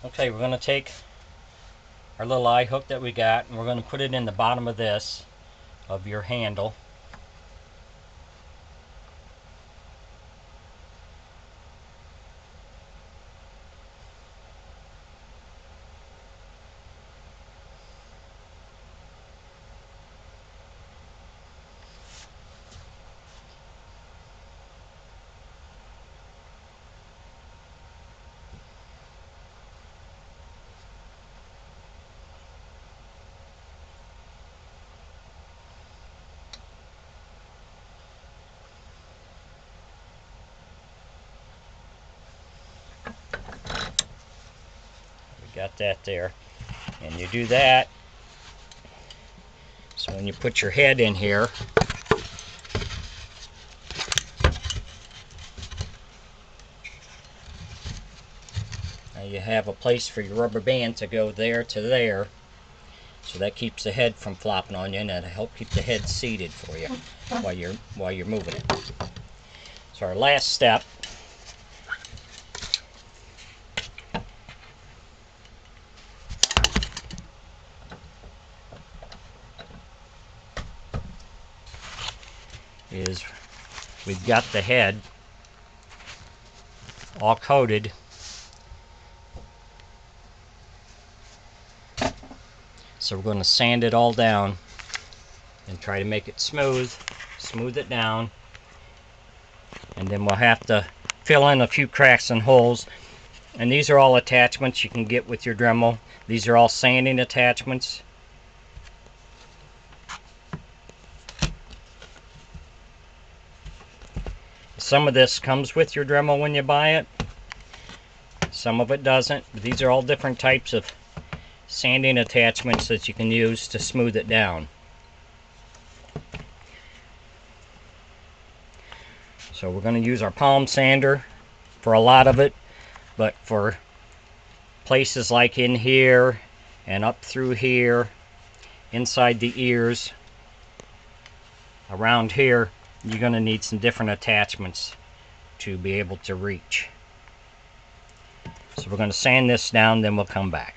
Okay, we're going to take our little eye hook that we got and we're going to put it in the bottom of this, of your handle. Got that there, and you do that. So when you put your head in here, now you have a place for your rubber band to go there to there, so that keeps the head from flopping on you, and that'll help keep the head seated for you while you're moving it. So our last step is we've got the head all coated. So we're going to sand it all down and try to make it smooth it down, and then we'll have to fill in a few cracks and holes. And these are all attachments you can get with your Dremel. These are all sanding attachments. Some of this comes with your Dremel when you buy it. Some of it doesn't. But these are all different types of sanding attachments that you can use to smooth it down. So we're going to use our palm sander for a lot of it, but for places like in here and up through here, inside the ears, around here, you're going to need some different attachments to be able to reach. So we're going to sand this down, then we'll come back.